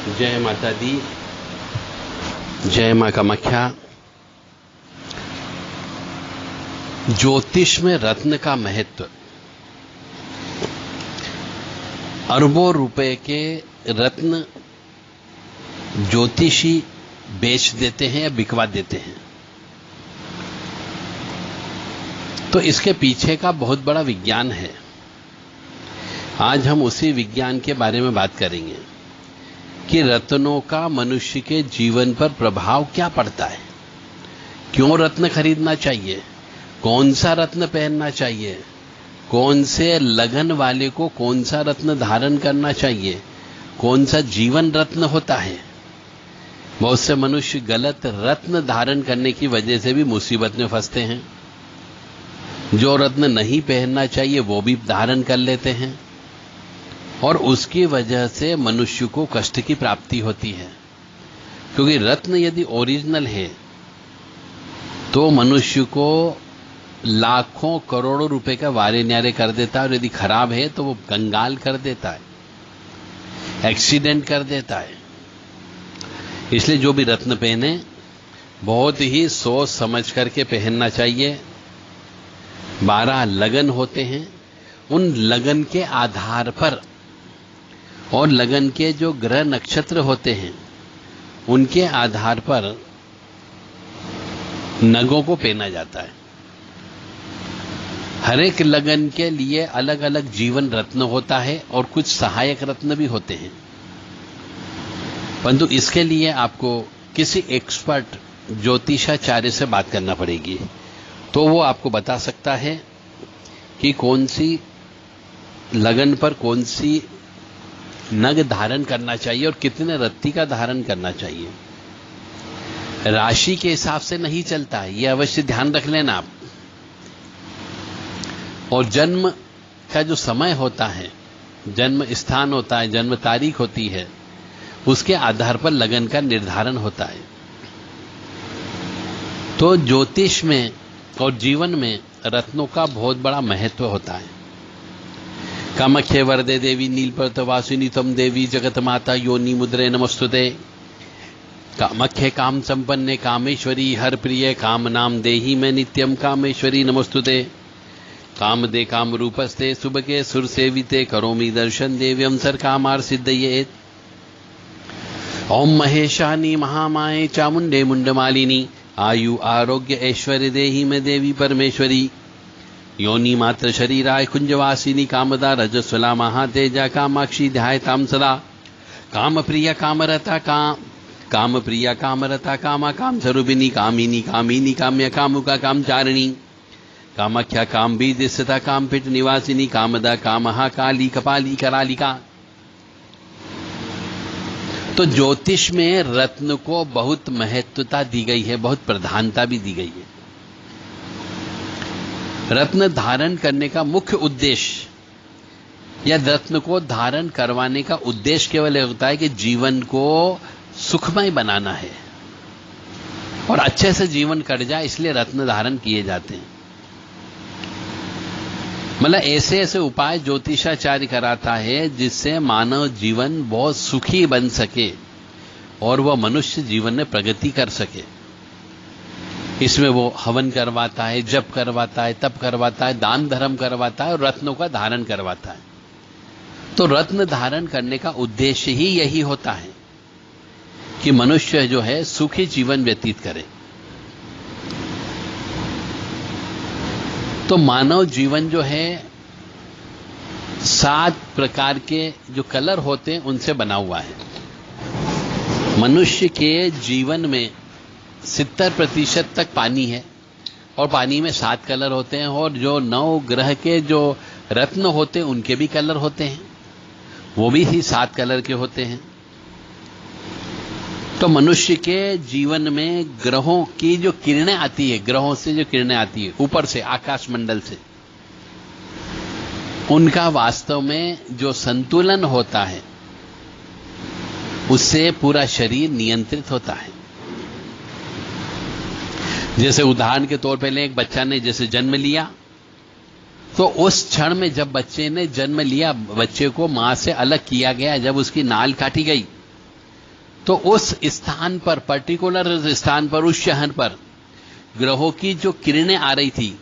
जय माता दी, जय मां कामाख्या। ज्योतिष में रत्न का महत्व। अरबों रुपए के रत्न ज्योतिषी बेच देते हैं या बिकवा देते हैं। तो इसके पीछे का बहुत बड़ा विज्ञान है। आज हम उसी विज्ञान के बारे में बात करेंगे कि रत्नों का मनुष्य के जीवन पर प्रभाव क्या पड़ता है, क्यों रत्न खरीदना चाहिए, कौन सा रत्न पहनना चाहिए, कौन से लगन वाले को कौन सा रत्न धारण करना चाहिए, कौन सा जीवन रत्न होता है। बहुत से मनुष्य गलत रत्न धारण करने की वजह से भी मुसीबत में फंसते हैं। जो रत्न नहीं पहनना चाहिए वो भी धारण कर लेते हैं और उसकी वजह से मनुष्य को कष्ट की प्राप्ति होती है। क्योंकि रत्न यदि ओरिजिनल है तो मनुष्य को लाखों करोड़ों रुपए का वारे न्यारे कर देता है, और यदि खराब है तो वो कंगाल कर देता है, एक्सीडेंट कर देता है। इसलिए जो भी रत्न पहने बहुत ही सोच समझ करके पहनना चाहिए। 12 लगन होते हैं, उन लगन के आधार पर और लगन के जो ग्रह नक्षत्र होते हैं उनके आधार पर नगों को पहना जाता है। हर एक लगन के लिए अलग अलग जीवन रत्न होता है और कुछ सहायक रत्न भी होते हैं। परंतु इसके लिए आपको किसी एक्सपर्ट ज्योतिषाचार्य से बात करना पड़ेगी, तो वो आपको बता सकता है कि कौन सी लगन पर कौन सी नग धारण करना चाहिए और कितने रत्ती का धारण करना चाहिए। राशि के हिसाब से नहीं चलता है, यह अवश्य ध्यान रख लेना आप। और जन्म का जो समय होता है, जन्म स्थान होता है, जन्म तारीख होती है, उसके आधार पर लगन का निर्धारण होता है। तो ज्योतिष में और जीवन में रत्नों का बहुत बड़ा महत्व होता है। कामाख्ये वरदे देवी नीलपर्वतवासिनी तम देवी जगत माता योनि मुद्रे नमस्तुते। कामाख्ये काम संपन्ने कामेश्वरी हर प्रिय काम नाम देही में नित्यम कामेश्वरी नमस्तुते। काम दे काम रूपस्ते सुबके सुर सेविते करोमि दर्शन देव्यम सर कामार सिद्धयेत। ओम महेशानी महामाये चामुंडे मुंडमालिनी आयु आरोग्य ऐश्वर्य देही में देवी परमेश्वरी। योनि मात्र शरीराय कुंजवासिनी कामदा रजस्वला महातेजा कामाक्षी ध्यायताम सदा। काम प्रिया कामरता काम प्रिया कामरता कामा काम स्वरूपिणी कामिनी कामिनी काम्य कामुका कामचारिणी। कामाख्या काम बीजस्ता काम पिट निवासिनी कामदा कामहा काली कपाली करालिका। तो ज्योतिष में रत्न को बहुत महत्वता दी गई है, बहुत प्रधानता भी दी गई है। रत्न धारण करने का मुख्य उद्देश्य या रत्न को धारण करवाने का उद्देश्य केवल यह होता है कि जीवन को सुखमय बनाना है और अच्छे से जीवन कट जाए, इसलिए रत्न धारण किए जाते हैं। मतलब ऐसे ऐसे उपाय ज्योतिषाचार्य कराता है जिससे मानव जीवन बहुत सुखी बन सके और वह मनुष्य जीवन में प्रगति कर सके। इसमें वो हवन करवाता है, जप करवाता है, तप करवाता है, दान धर्म करवाता है और रत्नों का धारण करवाता है। तो रत्न धारण करने का उद्देश्य ही यही होता है कि मनुष्य जो है सुखी जीवन व्यतीत करे। तो मानव जीवन जो है 7 प्रकार के जो कलर होते हैं उनसे बना हुआ है। मनुष्य के जीवन में 70% तक पानी है और पानी में 7 कलर होते हैं, और जो 9 ग्रह के जो रत्न होते हैं उनके भी कलर होते हैं, वो भी ही 7 कलर के होते हैं। तो मनुष्य के जीवन में ग्रहों की जो किरणें आती है, ग्रहों से जो किरणें आती है ऊपर से आकाश मंडल से, उनका वास्तव में जो संतुलन होता है उससे पूरा शरीर नियंत्रित होता है। जैसे उदाहरण के तौर पर एक बच्चा ने जैसे जन्म लिया, तो उस क्षण में जब बच्चे ने जन्म लिया, बच्चे को मां से अलग किया गया, जब उसकी नाल काटी गई तो उस स्थान पर, पर्टिकुलर स्थान पर, उस शहर पर ग्रहों की जो किरणें आ रही थी,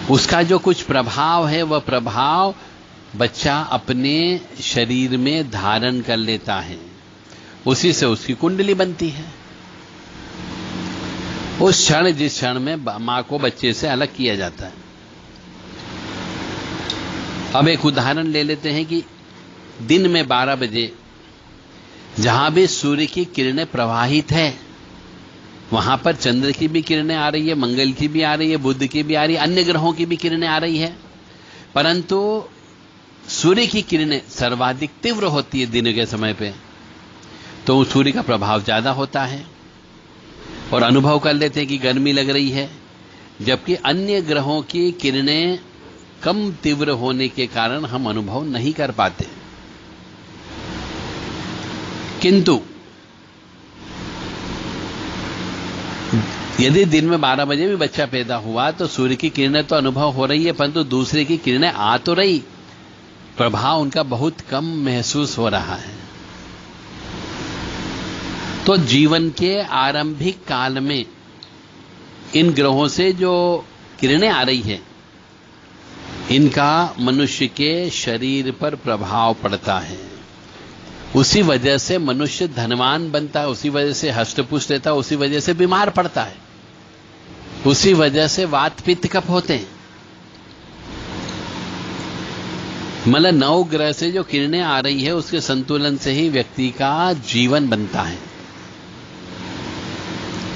उसका जो कुछ प्रभाव है, वह प्रभाव बच्चा अपने शरीर में धारण कर लेता है। उसी से उसकी कुंडली बनती है। उस क्षण, जिस क्षण में मां को बच्चे से अलग किया जाता है। अब एक उदाहरण ले लेते हैं कि दिन में 12 बजे जहां भी सूर्य की किरणें प्रवाहित है, वहां पर चंद्र की भी किरणें आ रही है, मंगल की भी आ रही है, बुध की भी आ रही है, अन्य ग्रहों की भी किरणें आ रही है, परंतु सूर्य की किरणें सर्वाधिक तीव्र होती है दिन के समय पे, तो सूर्य का प्रभाव ज्यादा होता है और अनुभव कर लेते हैं कि गर्मी लग रही है, जबकि अन्य ग्रहों की किरणें कम तीव्र होने के कारण हम अनुभव नहीं कर पाते। किंतु यदि दिन में 12 बजे भी बच्चा पैदा हुआ तो सूर्य की किरणें तो अनुभव हो रही है, परंतु दूसरे की किरणें आ तो रही, प्रभाव उनका बहुत कम महसूस हो रहा है। तो जीवन के आरंभिक काल में इन ग्रहों से जो किरणें आ रही है, इनका मनुष्य के शरीर पर प्रभाव पड़ता है। उसी वजह से मनुष्य धनवान बनता है, उसी वजह से हष्टपुष्ट रहता है, उसी वजह से बीमार पड़ता है, उसी वजह से वात पित्त कफ होते हैं। मतलब 9 ग्रह से जो किरणें आ रही है, उसके संतुलन से ही व्यक्ति का जीवन बनता है।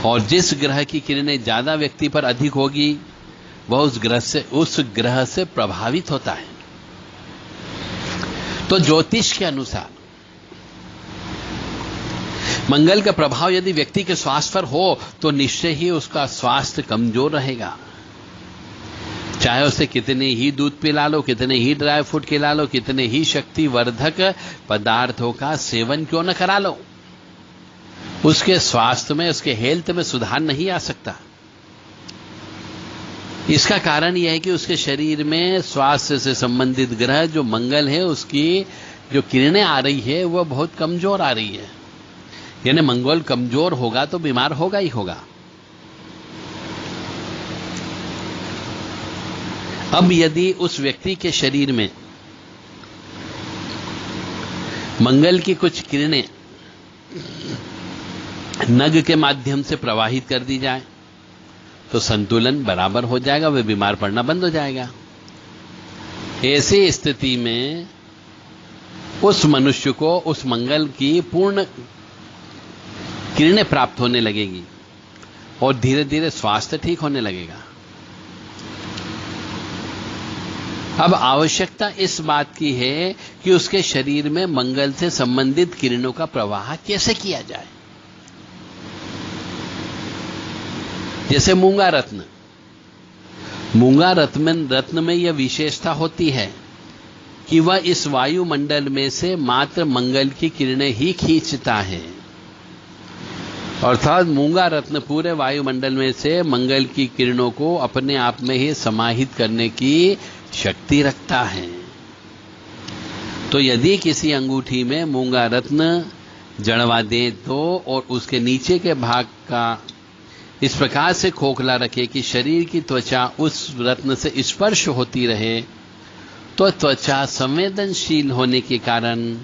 और जिस ग्रह की किरणें ज्यादा व्यक्ति पर अधिक होगी, वह उस ग्रह से प्रभावित होता है। तो ज्योतिष के अनुसार मंगल का प्रभाव यदि व्यक्ति के स्वास्थ्य पर हो तो निश्चय ही उसका स्वास्थ्य कमजोर रहेगा। चाहे उसे कितने ही दूध पिला लो, कितने ही ड्राई फ्रूट खिला लो, कितने ही शक्तिवर्धक पदार्थों का सेवन क्यों न करा लो, उसके स्वास्थ्य में, उसके हेल्थ में सुधार नहीं आ सकता। इसका कारण यह है कि उसके शरीर में स्वास्थ्य से संबंधित ग्रह जो मंगल है, उसकी जो किरणें आ रही है वह बहुत कमजोर आ रही है। यानी मंगल कमजोर होगा तो बीमार होगा ही होगा। अब यदि उस व्यक्ति के शरीर में मंगल की कुछ किरणें नग के माध्यम से प्रवाहित कर दी जाए तो संतुलन बराबर हो जाएगा, वह बीमार पड़ना बंद हो जाएगा। ऐसी स्थिति में उस मनुष्य को उस मंगल की पूर्ण किरणें प्राप्त होने लगेगी और धीरे धीरे स्वास्थ्य ठीक होने लगेगा। अब आवश्यकता इस बात की है कि उसके शरीर में मंगल से संबंधित किरणों का प्रवाह कैसे किया जाए। जैसे मूंगा रत्न में यह विशेषता होती है कि वह इस वायुमंडल में से मात्र मंगल की किरणें ही खींचता है। अर्थात मूंगा रत्न पूरे वायुमंडल में से मंगल की किरणों को अपने आप में ही समाहित करने की शक्ति रखता है। तो यदि किसी अंगूठी में मूंगा रत्न जड़वा दें तो और उसके नीचे के भाग का इस प्रकार से खोखला रखे कि शरीर की त्वचा उस रत्न से स्पर्श होती रहे, तो त्वचा संवेदनशील होने के कारण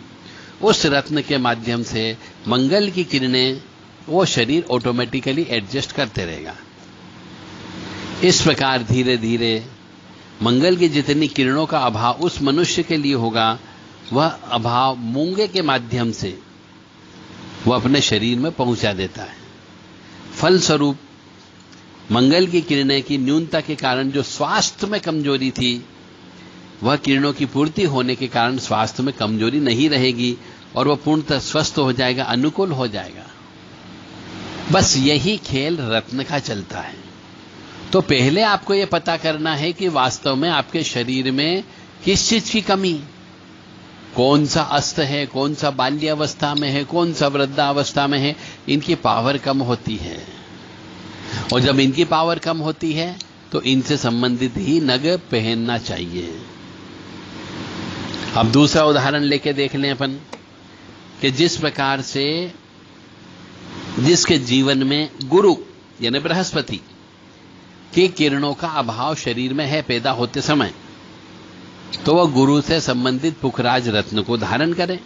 उस रत्न के माध्यम से मंगल की किरणें वो शरीर ऑटोमेटिकली एडजस्ट करते रहेगा। इस प्रकार धीरे धीरे मंगल की जितनी किरणों का अभाव उस मनुष्य के लिए होगा, वह अभाव मूंगे के माध्यम से वह अपने शरीर में पहुंचा देता है। फलस्वरूप मंगल की किरणें की न्यूनता के कारण जो स्वास्थ्य में कमजोरी थी, वह किरणों की पूर्ति होने के कारण स्वास्थ्य में कमजोरी नहीं रहेगी और वह पूर्णतः स्वस्थ हो जाएगा, अनुकूल हो जाएगा। बस यही खेल रत्न का चलता है। तो पहले आपको यह पता करना है कि वास्तव में आपके शरीर में किस चीज की कमी, कौन सा अस्त है, कौन सा बाल्यावस्था में है, कौन सा वृद्धावस्था में है। इनकी पावर कम होती है और जब इनकी पावर कम होती है तो इनसे संबंधित ही नग पहनना चाहिए। अब दूसरा उदाहरण लेके देख लें अपन कि जिस प्रकार से जिसके जीवन में गुरु यानी बृहस्पति की किरणों का अभाव शरीर में है पैदा होते समय, तो वह गुरु से संबंधित पुखराज रत्न को धारण करें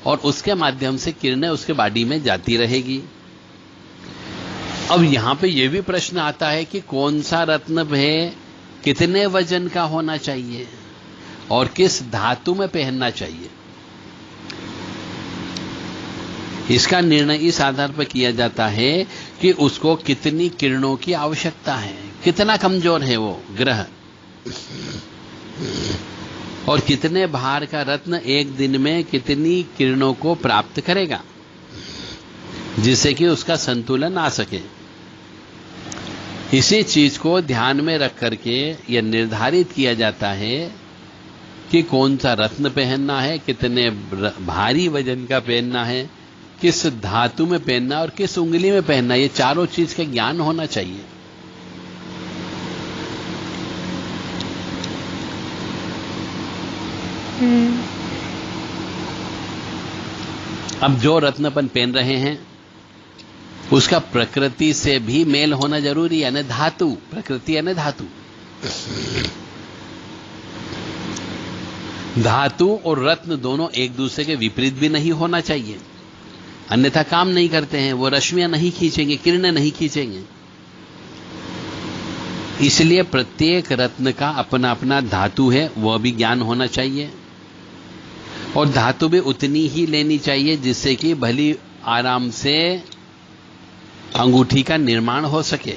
और उसके माध्यम से किरणें उसके बॉडी में जाती रहेगी। अब यहां पे यह भी प्रश्न आता है कि कौन सा रत्न है, कितने वजन का होना चाहिए और किस धातु में पहनना चाहिए। इसका निर्णय इस आधार पर किया जाता है कि उसको कितनी किरणों की आवश्यकता है, कितना कमजोर है वो ग्रह, और कितने भार का रत्न एक दिन में कितनी किरणों को प्राप्त करेगा, जिससे कि उसका संतुलन आ सके। इसी चीज को ध्यान में रख करके यह निर्धारित किया जाता है कि कौन सा रत्न पहनना है, कितने भारी वजन का पहनना है, किस धातु में पहनना और किस उंगली में पहनना। ये चारों चीज का ज्ञान होना चाहिए। अब जो रत्न अपन पहन रहे हैं उसका प्रकृति से भी मेल होना जरूरी है, यानी धातु, प्रकृति यानी धातु। धातु और रत्न दोनों एक दूसरे के विपरीत भी नहीं होना चाहिए, अन्यथा काम नहीं करते हैं, वो रश्मियां नहीं खींचेंगे, किरणें नहीं खींचेंगे। इसलिए प्रत्येक रत्न का अपना अपना धातु है, वह भी ज्ञान होना चाहिए, और धातु भी उतनी ही लेनी चाहिए जिससे कि भली आराम से अंगूठी का निर्माण हो सके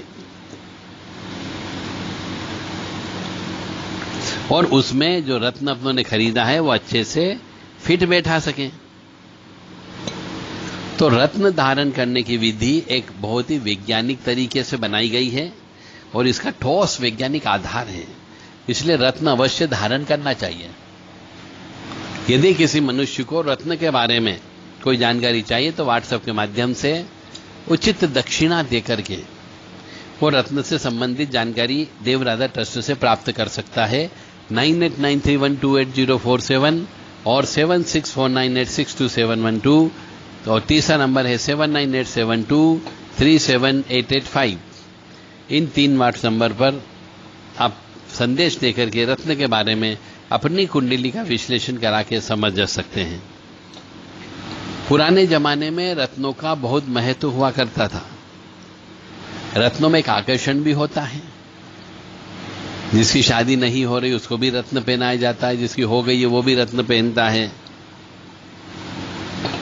और उसमें जो रत्न अपनों ने खरीदा है वो अच्छे से फिट बैठा सके। तो रत्न धारण करने की विधि एक बहुत ही वैज्ञानिक तरीके से बनाई गई है और इसका ठोस वैज्ञानिक आधार है, इसलिए रत्न अवश्य धारण करना चाहिए। यदि किसी मनुष्य को रत्न के बारे में कोई जानकारी चाहिए तो व्हाट्सएप के माध्यम से उचित दक्षिणा देकर के वो रत्न से संबंधित जानकारी देवराधा ट्रस्ट से प्राप्त कर सकता है। 9893128047 और 7649862712 और तीसरा नंबर है 7987237885। इन 3 व्हाट्सएप नंबर पर आप संदेश देकर के रत्न के बारे में अपनी कुंडली का विश्लेषण करा के समझ सकते हैं। पुराने जमाने में रत्नों का बहुत महत्व हुआ करता था। रत्नों में एक आकर्षण भी होता है, जिसकी शादी नहीं हो रही उसको भी रत्न पहनाया जाता है, जिसकी हो गई है वो भी रत्न पहनता है।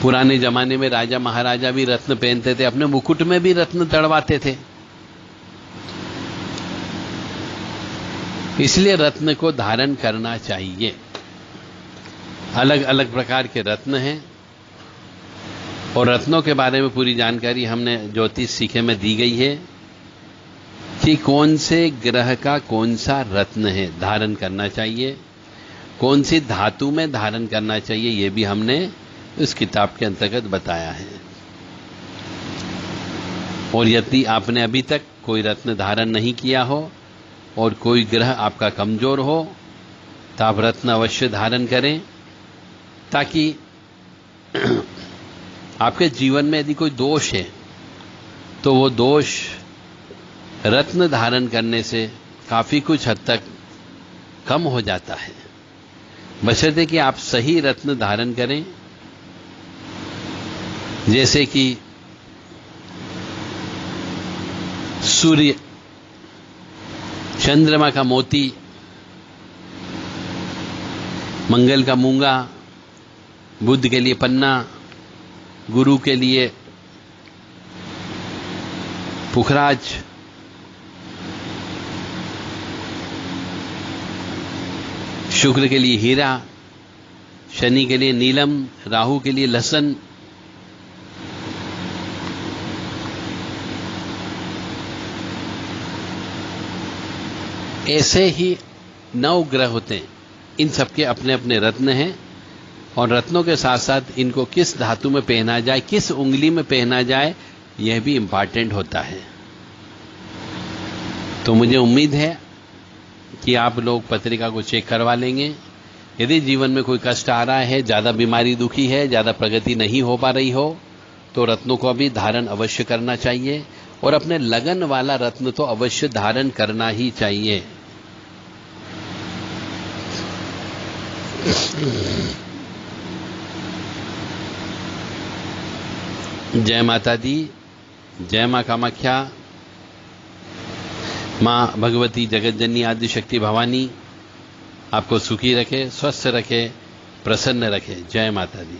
पुराने जमाने में राजा महाराजा भी रत्न पहनते थे, अपने मुकुट में भी रत्न दड़वाते थे। इसलिए रत्न को धारण करना चाहिए। अलग अलग प्रकार के रत्न हैं और रत्नों के बारे में पूरी जानकारी हमने ज्योतिष सीखे में दी गई है कि कौन से ग्रह का कौन सा रत्न है धारण करना चाहिए, कौन सी धातु में धारण करना चाहिए, ये भी हमने इस किताब के अंतर्गत बताया है। और यदि आपने अभी तक कोई रत्न धारण नहीं किया हो और कोई ग्रह आपका कमजोर हो तो आप रत्न अवश्य धारण करें, ताकि आपके जीवन में यदि कोई दोष है तो वो दोष रत्न धारण करने से काफी कुछ हद तक कम हो जाता है, बशर्ते कि आप सही रत्न धारण करें। जैसे कि सूर्य, चंद्रमा का मोती, मंगल का मूंगा, बुध के लिए पन्ना, गुरु के लिए पुखराज, शुक्र के लिए हीरा, शनि के लिए नीलम, राहु के लिए लसन, ऐसे ही 9 ग्रह होते हैं। इन सबके अपने अपने रत्न हैं और रत्नों के साथ साथ इनको किस धातु में पहना जाए, किस उंगली में पहना जाए, यह भी इंपॉर्टेंट होता है। तो मुझे उम्मीद है कि आप लोग पत्रिका को चेक करवा लेंगे यदि जीवन में कोई कष्ट आ रहा है, ज्यादा बीमारी दुखी है, ज्यादा प्रगति नहीं हो पा रही हो, तो रत्नों को भी धारण अवश्य करना चाहिए और अपने लगन वाला रत्न तो अवश्य धारण करना ही चाहिए। जय माता दी, जय मां कामाख्या, मां भगवती जगतजननी आदि शक्ति भवानी आपको सुखी रखे, स्वस्थ रखे, प्रसन्न रखे। जय माता दी।